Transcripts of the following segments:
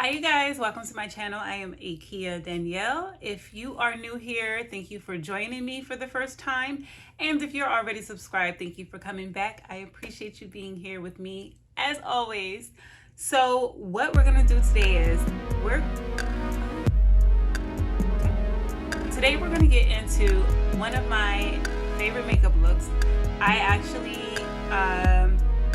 Hi you guys, welcome to my channel. I am Akia Danielle. If you are new here, thank you for joining me for the first time. And if you're already subscribed, thank you for coming back. I appreciate you being here with me as always. So what we're gonna do today is today we're gonna get into one of my favorite makeup looks. I actually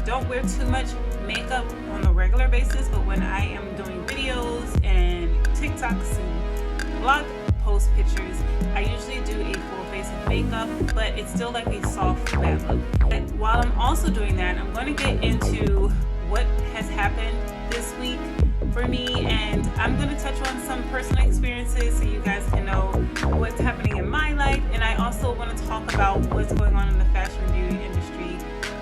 don't wear too much makeup on a regular basis, but when I am doing videos and TikToks and blog post pictures, I usually do a full face of makeup, but it's still like a soft matte look. But while I'm also doing that, I'm going to get into what has happened this week for me, and I'm going to touch on some personal experiences so you guys can know what's happening in my life. And I also want to talk about what's going on in the fashion and beauty industry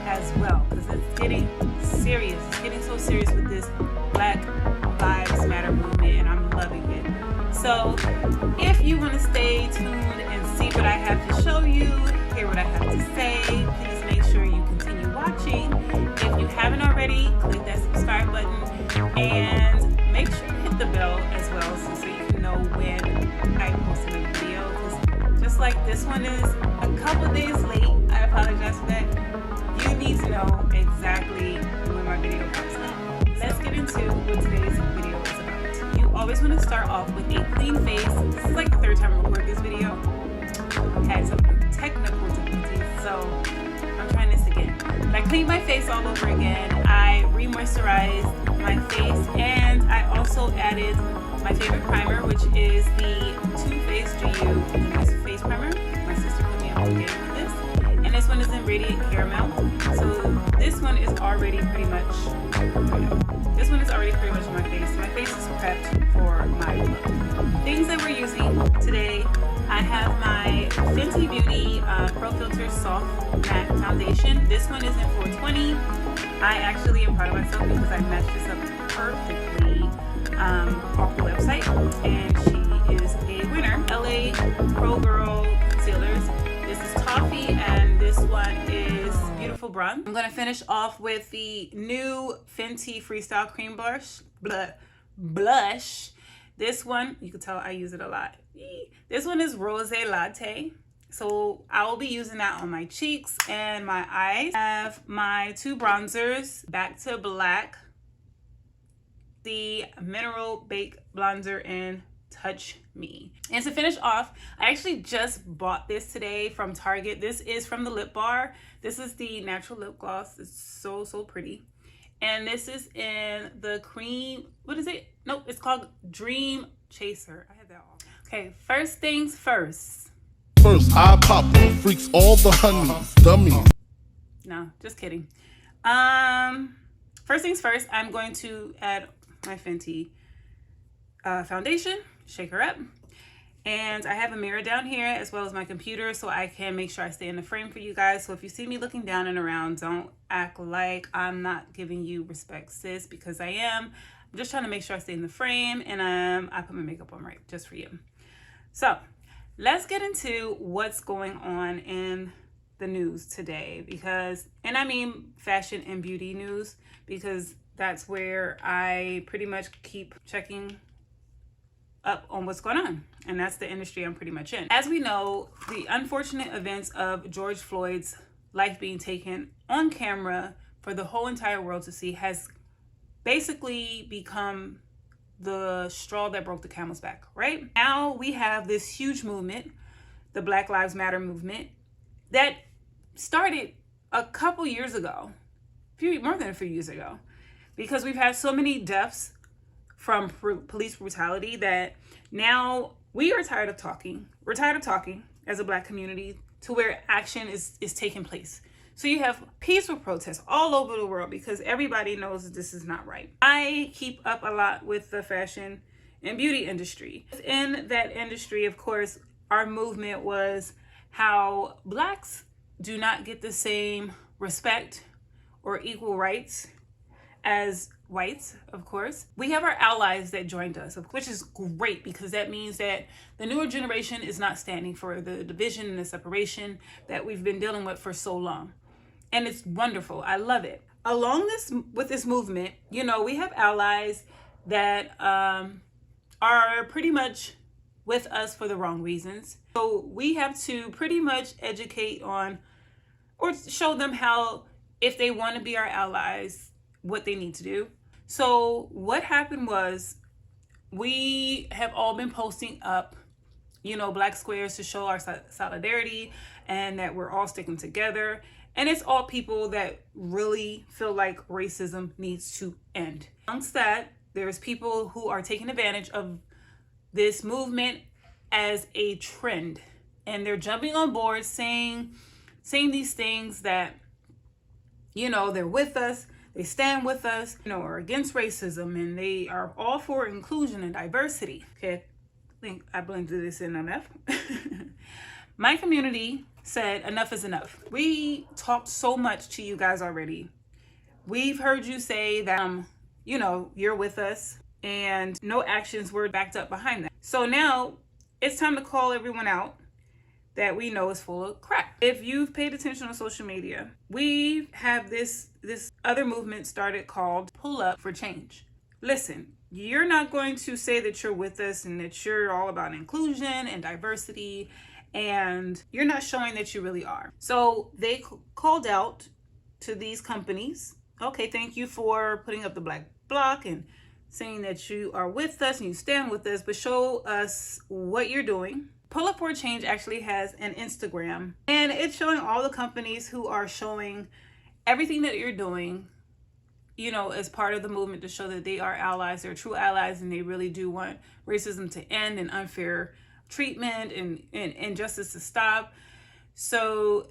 as well, because it's getting serious. It's getting so serious with this Black Lives Matter movement, and I'm loving it. So if you want to stay tuned and see what I have to show you, hear what I have to say, please make sure you continue watching. If you haven't already, click that subscribe button and make sure you hit the bell as well, so you can know when I post a new video, because just like this one is a couple days late, I apologize for that. You need to know exactly when my video comes out. Let's get into what today's video is about. You always want to start off with a clean face. This is like the third time I record this video. I had some technical difficulties, so I'm trying this again. But I cleaned my face all over again. I re-moisturized my face, and I also added my favorite primer, which is the Too Faced GU face primer. My sister put me on the game with this. And this one is in Radiant Caramel. So this one is already pretty much on my face. My face is prepped for my look. Things that we're using today, I have my Fenty Beauty Pro Filter Soft Matte Foundation. This one is in 420. I actually am proud of myself because I matched this up perfectly off the website, and she is a winner. LA Pro Girl Concealers. This is Toffee, and this one is Beautiful Bronze. I'm gonna finish off with the new Fenty Freestyle Cream Blush. This one, you can tell I use it a lot. This one is Rose Latte. So I will be using that on my cheeks and my eyes. I have my two bronzers, Back to Black, the Mineral Baked Bronzer in Touch Me. And to finish off, I actually just bought this today from Target. This is from the Lip Bar. This is the natural lip gloss. It's so pretty. And this is in the cream, what is it? Nope, it's called Dream Chaser. I have that all. Okay, first things first. First, I pop freaks all the honeys, dummy. No, just kidding. First things first, I'm going to add my Fenty foundation, shake her up. And I have a mirror down here as well as my computer, so I can make sure I stay in the frame for you guys. So if you see me looking down and around, don't act like I'm not giving you respect, sis, because I am. I'm just trying to make sure I stay in the frame, and I put my makeup on right just for you. So let's get into what's going on in the news today, and I mean fashion and beauty news, because that's where I pretty much keep checking up on what's going on, and that's the industry I'm pretty much in. As we know, the unfortunate events of George Floyd's life being taken on camera for the whole entire world to see has basically become the straw that broke the camel's back, right? Now we have this huge movement, the Black Lives Matter movement, that started a couple years ago, more than a few years ago, because we've had so many deaths from police brutality that now we are tired of talking. We're tired of talking as a Black community to where action is taking place. So you have peaceful protests all over the world because everybody knows that this is not right. I keep up a lot with the fashion and beauty industry. In that industry, of course, our movement was how Blacks do not get the same respect or equal rights as whites, of course. We have our allies that joined us, which is great, because that means that the newer generation is not standing for the division and the separation that we've been dealing with for so long. And it's wonderful. I love it. Along with this movement, you know, we have allies that are pretty much with us for the wrong reasons. So we have to pretty much educate on or show them how, if they want to be our allies, what they need to do. So what happened was, we have all been posting up, black squares to show our solidarity and that we're all sticking together. And it's all people that really feel like racism needs to end. Amongst that, there's people who are taking advantage of this movement as a trend. And they're jumping on board saying these things that, they're with us, they stand with us, are against racism, and they are all for inclusion and diversity. Okay, I think I blended this in enough. My community said enough is enough. We talked so much to you guys already. We've heard you say that, you're with us, and no actions were backed up behind that. So now it's time to call everyone out that we know is full of crap. If you've paid attention on social media, we have this other movement started called Pull Up for Change. Listen, you're not going to say that you're with us and that you're all about inclusion and diversity, and you're not showing that you really are. So they called out to these companies, okay, thank you for putting up the black block and saying that you are with us and you stand with us, but show us what you're doing. Pull Up for Change actually has an Instagram, and it's showing all the companies who are showing everything that you're doing, as part of the movement, to show that they are allies, they're true allies, and they really do want racism to end and unfair treatment and injustice to stop. So,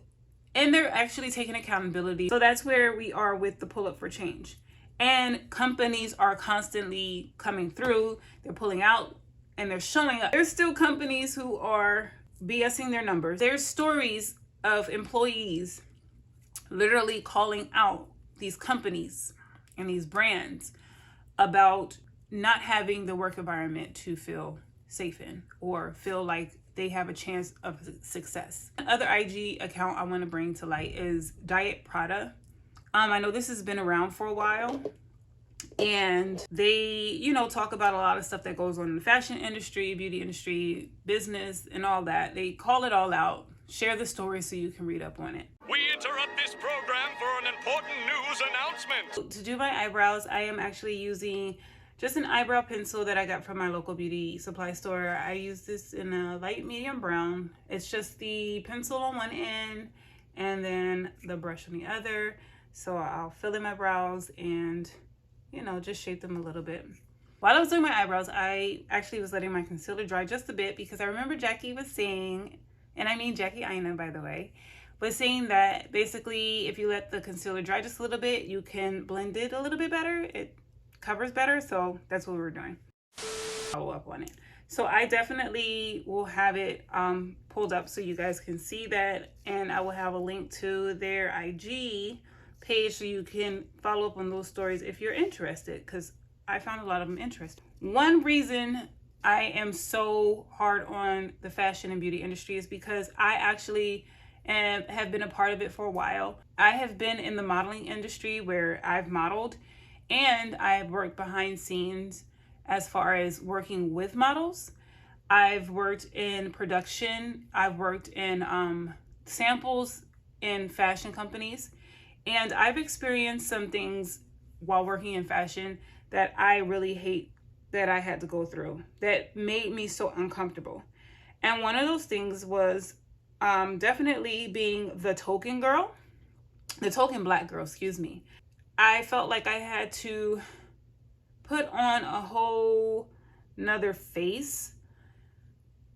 and they're actually taking accountability. So that's where we are with the Pull Up for Change. And companies are constantly coming through, they're pulling out, and they're showing up. There's still companies who are BSing their numbers. There's stories of employees literally calling out these companies and these brands about not having the work environment to feel safe in or feel like they have a chance of success. Another IG account I want to bring to light is Diet Prada. I know this has been around for a while, and they, talk about a lot of stuff that goes on in the fashion industry, beauty industry, business, and all that. They call it all out, share the story so you can read up on it. We interrupt this program for an important news announcement. To do my eyebrows, I am actually using just an eyebrow pencil that I got from my local beauty supply store. I use this in a light medium brown. It's just the pencil on one end and then the brush on the other. So I'll fill in my brows and, just shape them a little bit. While I was doing my eyebrows, I actually was letting my concealer dry just a bit, because I remember Jackie was saying, and I mean Jackie Aina, by the way, was saying that basically if you let the concealer dry just a little bit, you can blend it a little bit better. It covers better. So that's what we were doing. Follow up on it. So I definitely will have it pulled up so you guys can see that, and I will have a link to their IG page so you can follow up on those stories if you're interested, because I found a lot of them interesting. One reason I am so hard on the fashion and beauty industry is because I actually have been a part of it for a while. I have been in the modeling industry where I've modeled, and I've worked behind scenes as far as working with models. I've worked in production. I've worked in samples in fashion companies. And I've experienced some things while working in fashion that I really hate that I had to go through, that made me so uncomfortable. And one of those things was definitely being the token black girl, excuse me. I felt like I had to put on a whole nother face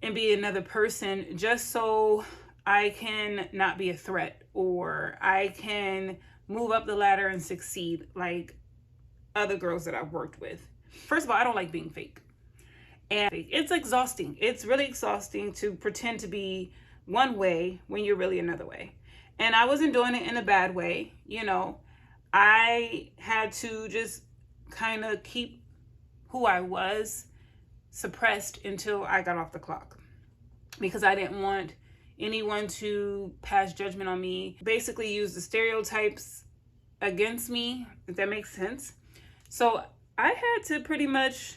and be another person just so I can not be a threat, or I can move up the ladder and succeed like other girls that I've worked with. First of all, I don't like being fake. And it's exhausting. It's really exhausting to pretend to be one way when you're really another way. And I wasn't doing it in a bad way. I had to just kind of keep who I was suppressed until I got off the clock, because I didn't want anyone to pass judgment on me, basically use the stereotypes against me, if that makes sense. So I had to pretty much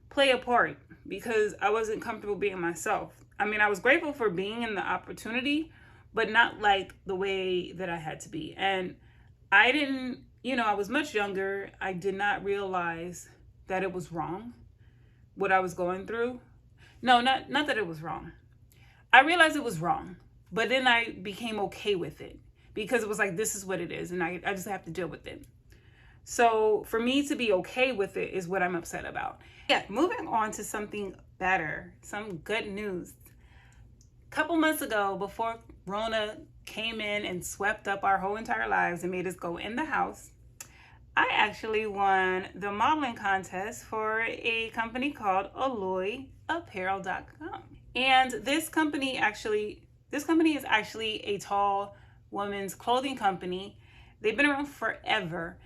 play a part because I wasn't comfortable being myself. I mean, I was grateful for being in the opportunity, but not like the way that I had to be. And I didn't, I was much younger. I did not realize that it was wrong, what I was going through. No, not that it was wrong. I realized it was wrong, but then I became okay with it because it was like, this is what it is, and I just have to deal with it. So for me to be okay with it is what I'm upset about. Yeah, moving on to something better, some good news. A couple months ago, before Rona came in and swept up our whole entire lives and made us go in the house, I actually won the modeling contest for a company called AloyApparel.com. And this company is actually a tall women's clothing company. They've been around forever,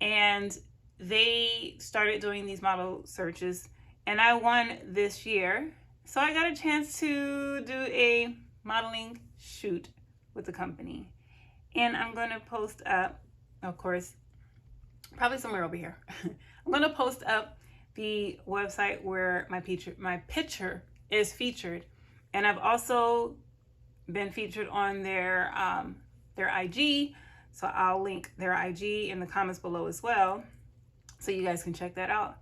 and they started doing these model searches, and I won this year. So I got a chance to do a modeling shoot with the company. And I'm going to post up, of course, probably somewhere over here. I'm going to post up the website where my picture is featured. And I've also been featured on their IG. So I'll link their IG in the comments below as well, so you guys can check that out.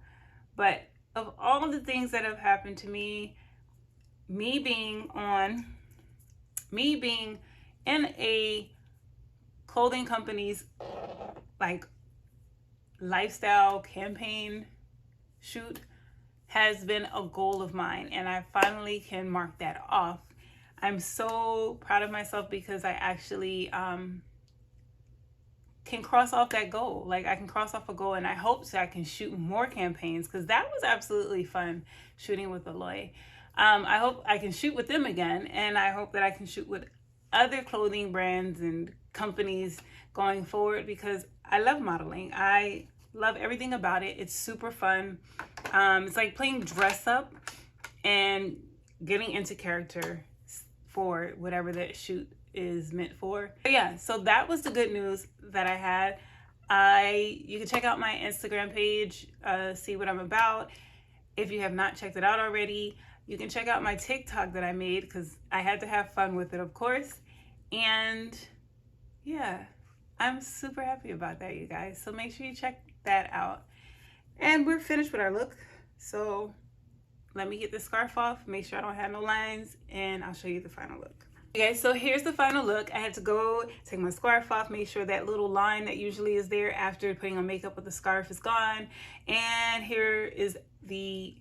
But of all of the things that have happened to me, me being in a clothing company's like lifestyle campaign shoot has been a goal of mine, and I finally can mark that off. I'm so proud of myself because I actually can cross off that goal. Like, I can cross off a goal, and I hope that I can shoot more campaigns because that was absolutely fun shooting with Aloy. I hope I can shoot with them again, and I hope that I can shoot with other clothing brands and companies going forward because I love modeling. I love everything about it. It's super fun. It's like playing dress up and getting into character for whatever that shoot is meant for. But yeah, so that was the good news that I had. You can check out my Instagram page, see what I'm about. If you have not checked it out already, you can check out my TikTok that I made because I had to have fun with it, of course. And yeah, I'm super happy about that, you guys. So make sure you check that out. And we're finished with our look. So let me get the scarf off, make sure I don't have no lines, and I'll show you the final look. Okay, so here's the final look. I had to go take my scarf off, make sure that little line that usually is there after putting on makeup with the scarf is gone. And here is the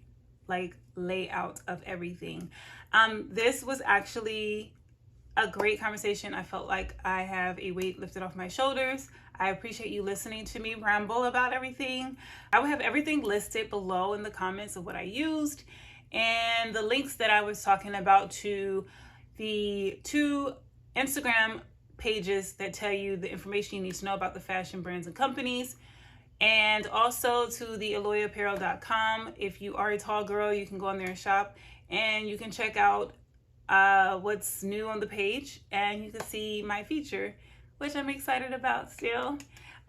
layout of everything. This was actually a great conversation. I felt like I have a weight lifted off my shoulders. I appreciate you listening to me ramble about everything. I will have everything listed below in the comments of what I used and the links that I was talking about to the 2 Instagram pages that tell you the information you need to know about the fashion brands and companies, and also to the AloyApparel.com. If you are a tall girl, you can go on there and shop, and you can check out what's new on the page, and you can see my feature, which I'm excited about still.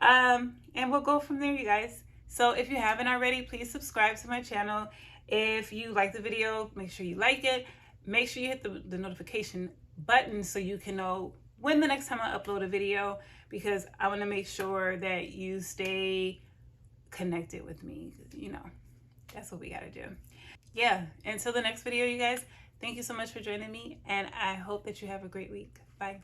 And we'll go from there, you guys. So if you haven't already, please subscribe to my channel. If you like the video, make sure you like it. Make sure you hit the notification button so you can know when the next time I upload a video, because I want to make sure that you stay connected with me. That's what we got to do. Yeah, until the next video, you guys, thank you so much for joining me, and I hope that you have a great week. Bye.